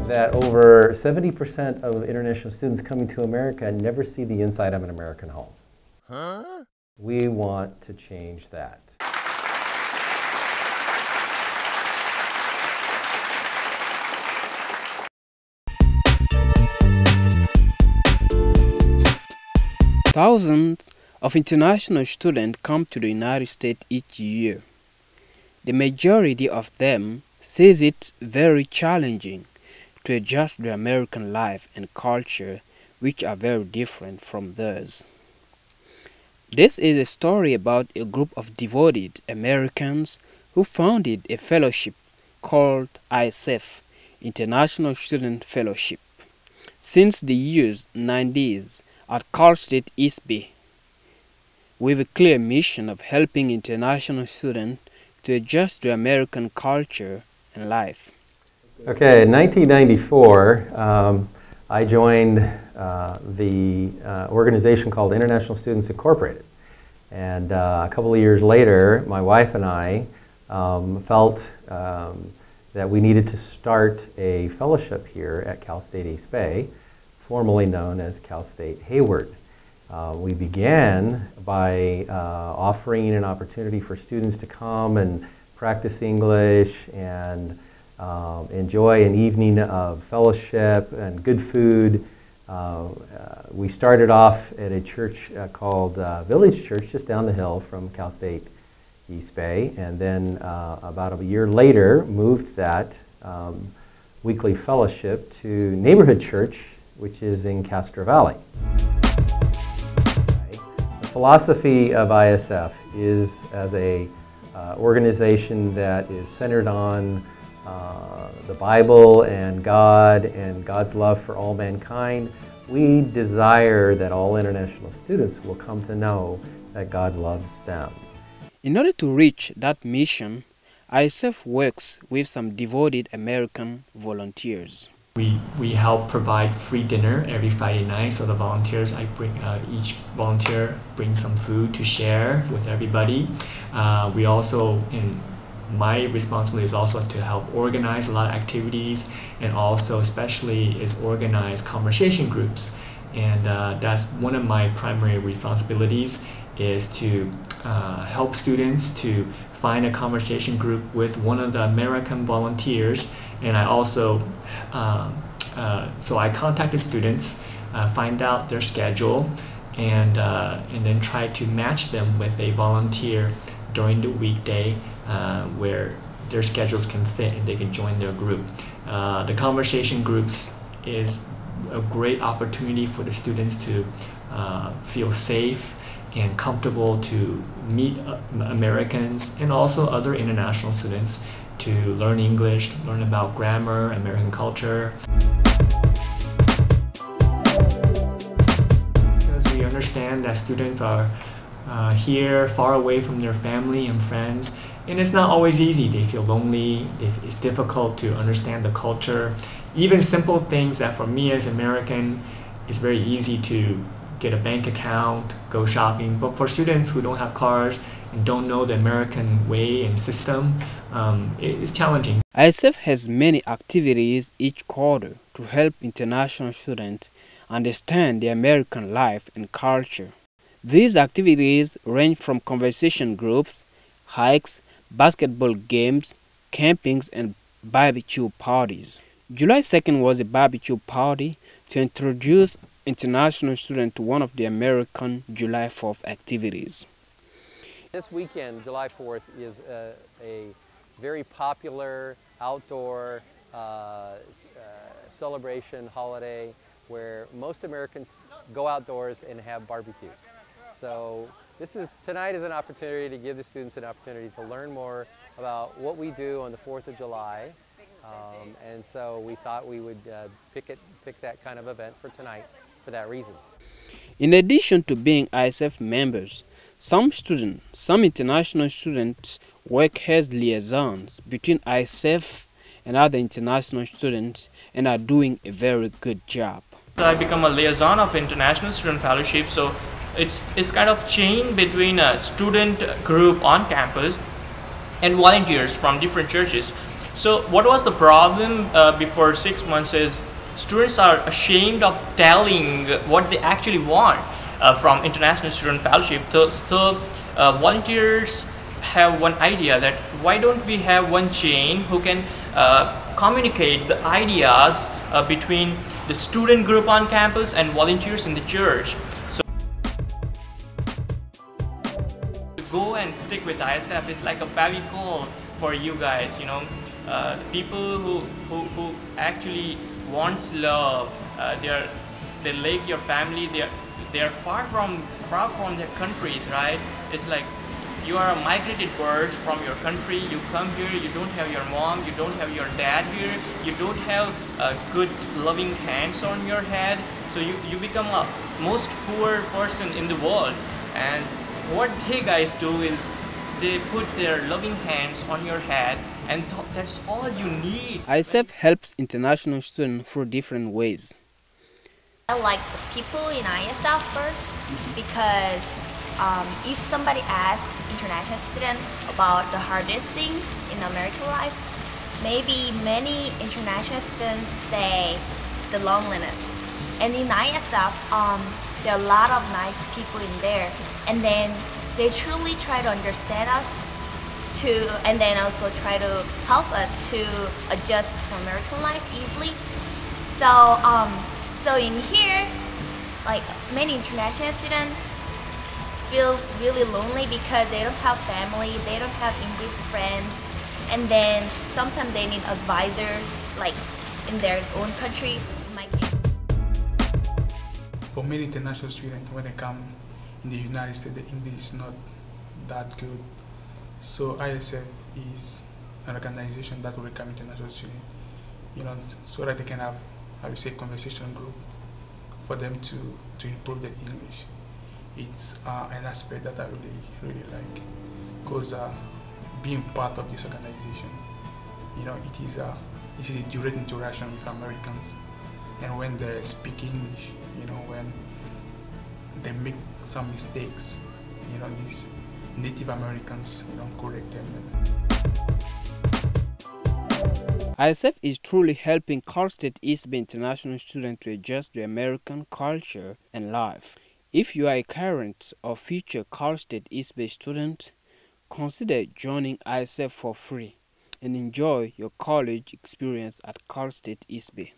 that over 70% of international students coming to America never see the inside of an American home. Huh? We want to change that. Thousands of international students come to the United States each year. The majority of them says it's very challenging to adjust to American life and culture, which are very different from theirs. This is a story about a group of devoted Americans who founded a fellowship called ISF, International Student Fellowship, since the years 90s at Cal State East Bay, with a clear mission of helping international students to adjust to American culture and life. Okay, in 1994, I joined the organization called International Students Incorporated. And a couple of years later, my wife and I felt that we needed to start a fellowship here at Cal State East Bay, formerly known as Cal State Hayward. We began by offering an opportunity for students to come and practice English and enjoy an evening of fellowship and good food. We started off at a church called Village Church just down the hill from Cal State East Bay, and then about a year later moved that weekly fellowship to Neighborhood Church, which is in Castro Valley. The philosophy of ISF is as a organization that is centered on the Bible and God's love for all mankind. We desire that all international students will come to know that God loves them. In order to reach that mission, ISF works with some devoted American volunteers. We help provide free dinner every Friday night, so the volunteers, each volunteer brings some food to share with everybody. We also, my responsibility is also to help organize a lot of activities, and also especially is organize conversation groups. And that's one of my primary responsibilities, is to help students to find a conversation group with one of the American volunteers. And I also, so I contacted students, find out their schedule, and then try to match them with a volunteer during the weekday where their schedules can fit and they can join their group. The conversation groups is a great opportunity for the students to feel safe and comfortable to meet Americans and also other international students, to learn English, learn about grammar, American culture. Because we understand that students are here far away from their family and friends, and it's not always easy. They feel lonely, it's difficult to understand the culture. Even simple things that for me as American, it's very easy to get a bank account, go shopping, but for students who don't have cars and don't know the American way and system, it's challenging. ISF has many activities each quarter to help international students understand the American life and culture. These activities range from conversation groups, hikes, basketball games, campings, and barbecue parties. July 2nd was a barbecue party to introduce international students to one of the American July 4th activities. This weekend, July 4th, is a very popular outdoor celebration holiday where most Americans go outdoors and have barbecues. So tonight is an opportunity to give the students an opportunity to learn more about what we do on the 4th of July. And so we thought we would pick that kind of event for tonight for that reason. In addition to being ISF members, some international students work as liaisons between ISF and other international students and are doing a very good job. I become a liaison of International Student Fellowship, so it's kind of chain between a student group on campus and volunteers from different churches. So what was the problem before 6 months is students are ashamed of telling what they actually want from International Student Fellowship. So volunteers have one idea that why don't we have one chain who can communicate the ideas between the student group on campus and volunteers in the church. So to go and stick with ISF is like a favicol for you guys, you know. People who actually wants love, they like your family, they are far from their countries, right? It's like you are a migrated bird from your country, you come here, you don't have your mom, you don't have your dad here, you don't have good loving hands on your head, so you become a most poor person in the world. And what they guys do is they put their loving hands on your head, and that's all you need. ISF helps international students through different ways. I like the people in ISF first because if somebody asks international student about the hardest thing in American life, maybe many international students say the loneliness. And in ISF, there are a lot of nice people in there, and then they truly try to understand us and then also try to help us to adjust to American life easily. So in here, like many international students feels really lonely because they don't have family, they don't have English friends, and then sometimes they need advisors like in their own country. In my case. For many international students, when they come in the United States, the English is not that good. So ISF is an organization that will welcome international students, you know, so that they can have, how you say, conversation group for them to improve their English. It's an aspect that I really like, because being part of this organization, you know, it is a direct interaction with Americans, and when they speak English, you know, when they make some mistakes, you know, these Native Americans, you know, correct them. ISF is truly helping Cal State East Bay international students to adjust to American culture and life. If you are a current or future Cal State East Bay student, consider joining ISF for free and enjoy your college experience at Cal State East Bay.